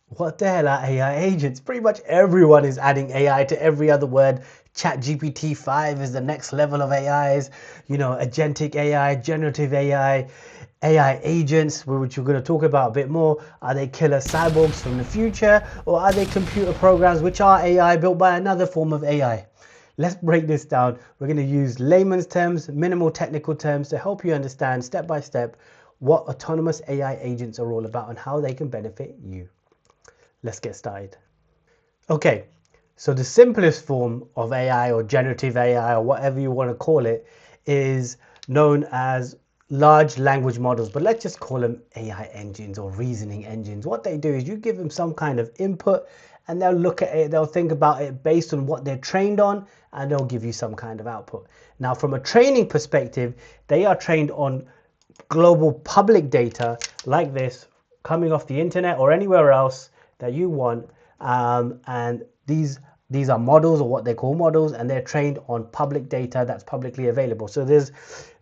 What the hell are AI agents? Pretty much everyone is adding AI to every other word. ChatGPT 5 is the next level of AIs, agentic AI, generative AI, AI agents, which we're going to talk about a bit more. Are they killer cyborgs from the future, or are they computer programs which are AI built by another form of AI? Let's break this down. We're going to use layman's terms, minimal technical terms to help you understand step by step what autonomous AI agents are all about and how they can benefit you. Let's get started. Okay, so the simplest form of AI or generative AI or whatever you want to call it is known as large language models, but let's just call them AI engines or reasoning engines. What they do is you give them some kind of input and they'll look at it, they'll think about it based on what they're trained on, and they'll give you some kind of output. Now, from a training perspective, they are trained on global public data like this, coming off the internet or anywhere else that you want, and these are models, or what they call models, and they're trained on public data that's publicly available. So there's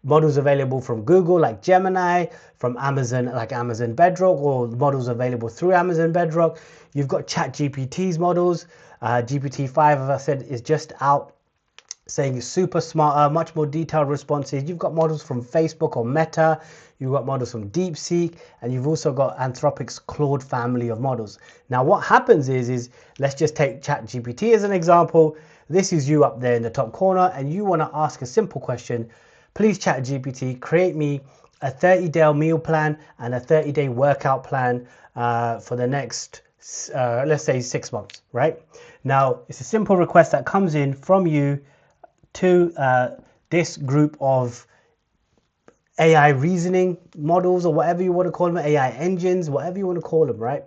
models available from Google like Gemini, from Amazon like Amazon Bedrock, or models available through Amazon Bedrock. You've got ChatGPT's models. GPT-5, as I said, is just out, saying it's super smart, much more detailed responses. You've got models from Facebook or Meta, you've got models from DeepSeek, and you've also got Anthropic's Claude family of models. Now what happens is let's just take ChatGPT as an example. This is you up there in the top corner, and you want to ask a simple question. Please, ChatGPT, create me a 30-day meal plan and a 30-day workout plan for the next let's say 6 months, right? Now it's a simple request that comes in from you to this group of AI reasoning models, or whatever you want to call them, AI engines, whatever you want to call them, right?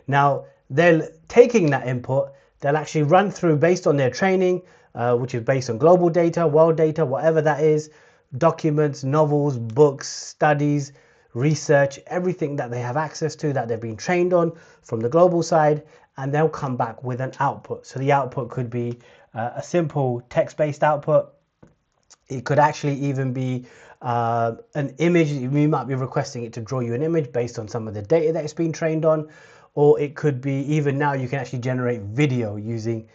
Now, they're taking that input, they'll actually run through based on their training, which is based on global data, world data, whatever that is, documents, novels, books, studies, research, everything that they have access to, that they've been trained on from the global side, and they'll come back with an output. So the output could be a simple text-based output. It could actually even be an image. You might be requesting it to draw you an image based on some of the data that it's been trained on, or it could be, even now you can actually generate video using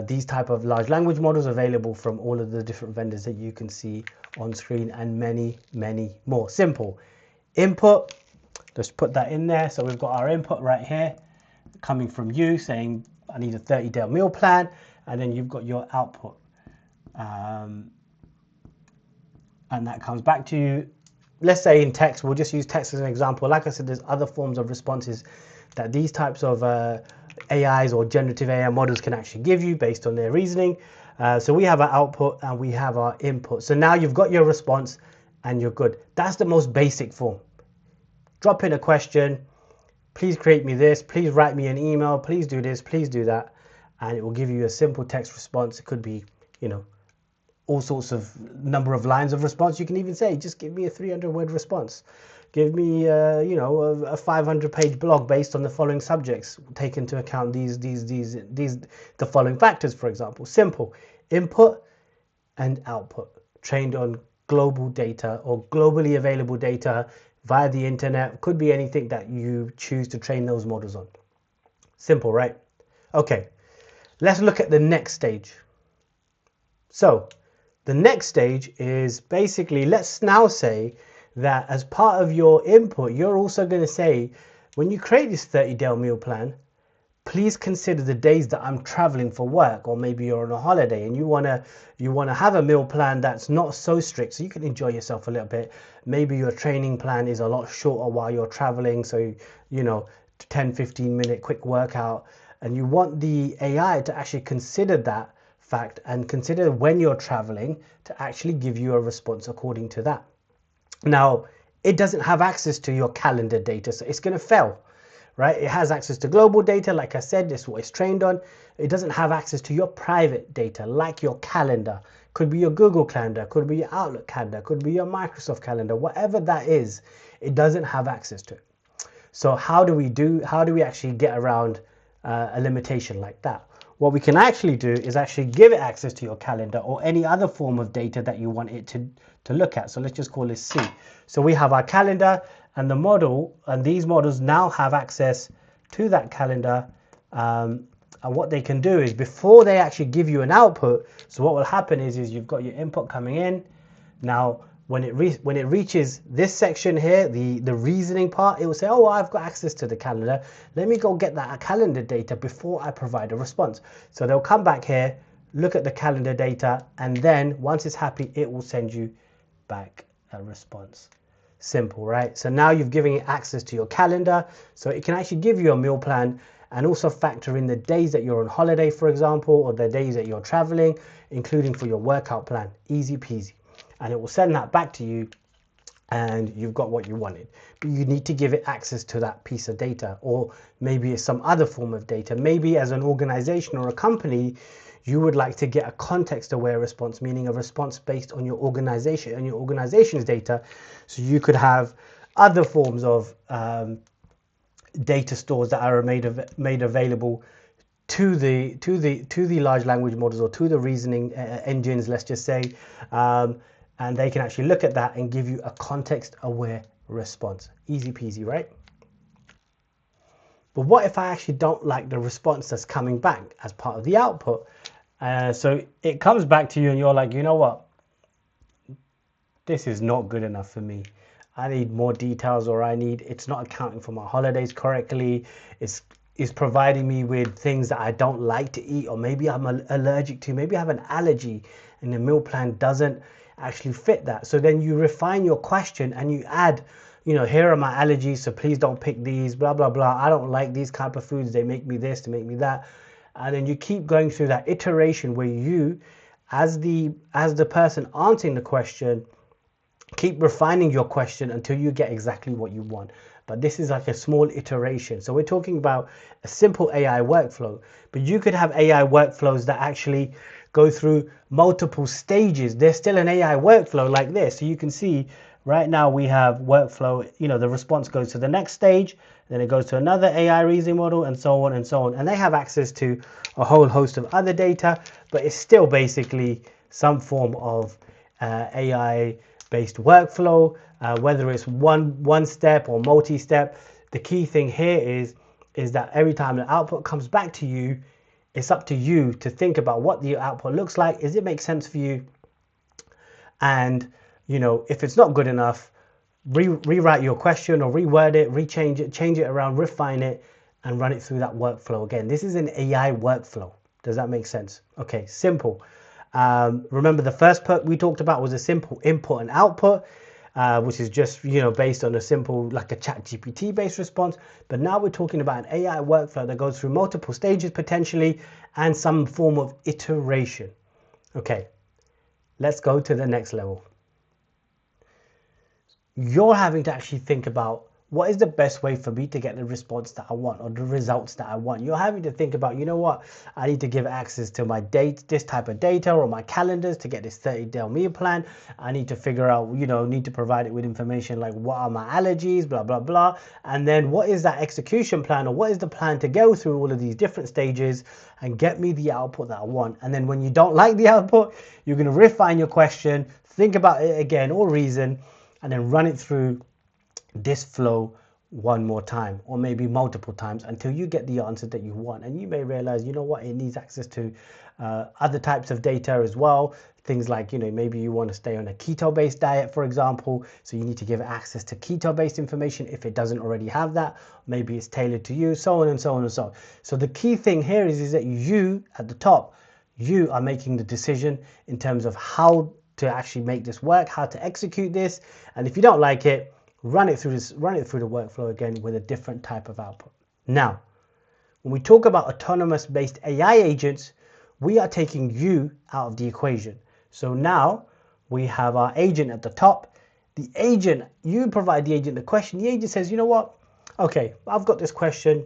these type of large language models available from all of the different vendors that you can see on screen, and many more. Simple input, just put that in there. So we've got our input right here coming from you saying I need a 30-day meal plan, and then you've got your output, and that comes back to you. Let's say in text, we'll just use text as an example. Like I said, there's other forms of responses that these types of AIs or generative AI models can actually give you based on their reasoning. So we have our output and we have our input. So now you've got your response and you're good. That's the most basic form. Drop in a question. Please create me this. Please write me an email. Please do this. Please do that. And it will give you a simple text response. It could be, all sorts of number of lines of response. You can even say, just give me a 300-word response. Give me, a 500-page blog based on the following subjects. Take into account the following factors, for example. Simple. Input and output. Trained on global data or globally available data via the internet. Could be anything that you choose to train those models on. Simple, right? Okay. Let's look at the next stage. So the next stage is basically, let's now say that as part of your input, you're also going to say, when you create this 30-day meal plan, please consider the days that I'm traveling for work, or maybe you're on a holiday and you want to have a meal plan that's not so strict, so you can enjoy yourself a little bit. Maybe your training plan is a lot shorter while you're traveling, so 10-15 minute quick workout, and you want the AI to actually consider that fact and consider when you're traveling to actually give you a response according to that. Now, it doesn't have access to your calendar data, so it's going to fail, right? It has access to global data, like I said, this is what it's trained on. It doesn't have access to your private data, like your calendar. Could be your Google Calendar, could be your Outlook Calendar, could be your Microsoft Calendar, whatever that is, it doesn't have access to it. So how do we actually get around a limitation like that? What we can actually do is actually give it access to your calendar or any other form of data that you want it to look at. So let's just call this C. So we have our calendar And the model, and these models now have access to that calendar. And what they can do is, before they actually give you an output, so what will happen is you've got your input coming in. Now, when it reaches this section here, the reasoning part, it will say, oh, I've got access to the calendar. Let me go get that calendar data before I provide a response. So they'll come back here, look at the calendar data, and then once it's happy, it will send you back a response. Simple, right? So now you've given it access to your calendar, so it can actually give you a meal plan and also factor in the days that you're on holiday, for example, or the days that you're traveling, including for your workout plan. Easy peasy. And it will send that back to you, and you've got what you wanted. But you need to give it access to that piece of data, or maybe it's some other form of data. Maybe as an organization or a company, you would like to get a context-aware response, meaning a response based on your organization and your organization's data. So you could have other forms of data stores that are made available to the large language models, or to the reasoning engines, let's just say, and they can actually look at that and give you a context-aware response. Easy peasy, right? But what if I actually don't like the response that's coming back as part of the output? So it comes back to you and you're like, you know what? This is not good enough for me. I need more details, or it's not accounting for my holidays correctly. It's providing me with things that I don't like to eat, or maybe I'm allergic to, maybe I have an allergy and the meal plan doesn't actually fit that. So then you refine your question and you add, here are my allergies, so please don't pick these, blah, blah, blah. I don't like these type of foods. They make me this, they make me that. And then you keep going through that iteration where you, as the person answering the question, keep refining your question until you get exactly what you want. But this is like a small iteration. So we're talking about a simple AI workflow, but you could have AI workflows that actually go through multiple stages. There's still an AI workflow like this. So you can see right now we have workflow, the response goes to the next stage, then it goes to another AI reasoning model, and so on and so on. And they have access to a whole host of other data, but it's still basically some form of AI based workflow, whether it's one step or multi-step. The key thing here is that every time the output comes back to you, it's up to you to think about what the output looks like. Does it make sense for you? And if it's not good enough, rewrite your question, or reword it, change it around, refine it, and run it through that workflow again. This is an AI workflow. Does that make sense? Okay, simple. Remember, the first perk we talked about was a simple input and output, which is just based on a simple, like a ChatGPT based response. But now we're talking about an AI workflow that goes through multiple stages potentially, and some form of iteration. Okay, let's go to the next level. You're having to actually think about, what is the best way for me to get the response that I want, or the results that I want? You're having to think about, what, I need to give access to my this type of data, or my calendars to get this 30-day meal plan. I need to figure out, need to provide it with information like, what are my allergies, blah, blah, blah. And then what is that execution plan, or what is the plan to go through all of these different stages and get me the output that I want? And then when you don't like the output, you're going to refine your question, think about it again, or reason, and then run it through this flow one more time, or maybe multiple times, until you get the answer that you want. And you may realize, what, it needs access to other types of data as well. Things like, maybe you want to stay on a keto-based diet, for example, so you need to give access to keto-based information if it doesn't already have that. Maybe it's tailored to you, so on and so on and so on. So the key thing here is that you, at the top, you are making the decision in terms of how to actually make this work, how to execute this. And if you don't like it, run it through the workflow again with a different type of output. Now, when we talk about autonomous based AI agents, we are taking you out of the equation. So now we have our agent at the top. The agent, you provide the agent the question. The agent says, what? Okay, I've got this question.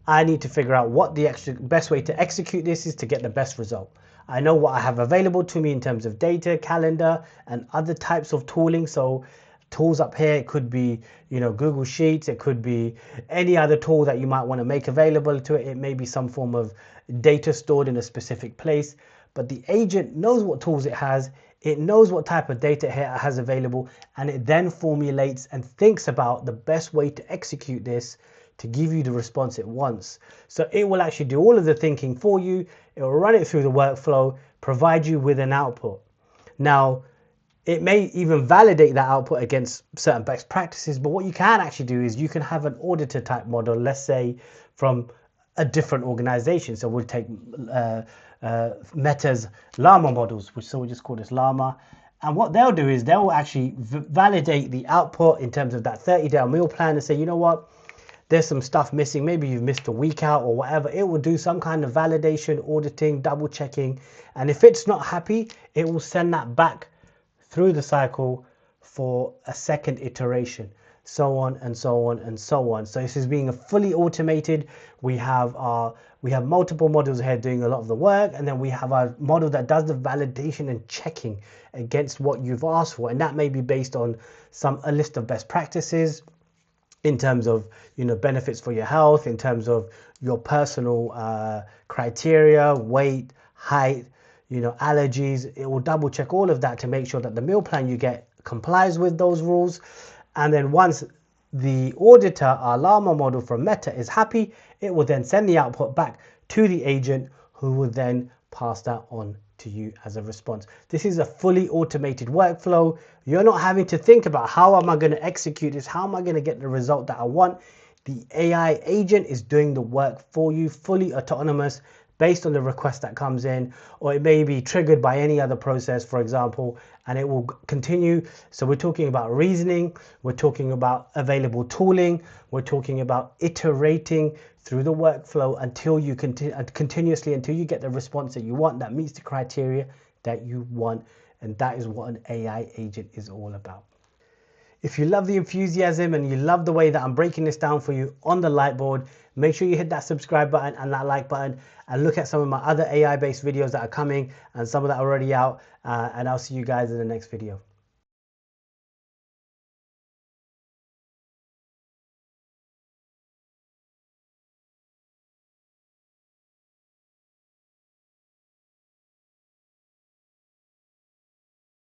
I need to figure out what the best way to execute this is to get the best result. I know what I have available to me in terms of data, calendar, and other types of tooling. So tools up here, it could be Google Sheets, it could be any other tool that you might want to make available to it. It may be some form of data stored in a specific place, but the agent knows what tools it has. It knows what type of data it has available, and it then formulates and thinks about the best way to execute this to give you the response it wants. So it will actually do all of the thinking for you. It will run it through the workflow, provide you with an output. Now, it may even validate that output against certain best practices, but what you can actually do is you can have an auditor type model, let's say from a different organization. So we'll take Meta's Llama models, so we'll just call this Llama. And what they'll do is they'll actually validate the output in terms of that 30-day meal plan and say, you know what, there's some stuff missing. Maybe you've missed a week out or whatever. It will do some kind of validation, auditing, double checking. And if it's not happy, it will send that back through the cycle for a second iteration, so on and so on and so on. So this is being fully automated. We have multiple models here doing a lot of the work, and then we have our model that does the validation and checking against what you've asked for, and that may be based on a list of best practices in terms of benefits for your health, in terms of your personal criteria, weight, height, allergies. It will double check all of that to make sure that the meal plan you get complies with those rules. And then once the auditor, our Llama model from Meta, is happy, it will then send the output back to the agent, who will then pass that on to you as a response. This is a fully automated workflow. You're not having to think about how am I going to execute this? How am I going to get the result that I want? The AI agent is doing the work for you, fully autonomous, based on the request that comes in, or it may be triggered by any other process, for example, and it will continue. So we're talking about reasoning, we're talking about available tooling, we're talking about iterating through the workflow until you continuously until you get the response that you want, that meets the criteria that you want. And that is what an AI agent is all about. If you love the enthusiasm and you love the way that I'm breaking this down for you on the Lightboard, make sure you hit that subscribe button and that like button, and look at some of my other AI based videos that are coming and some of that are already out, and I'll see you guys in the next video.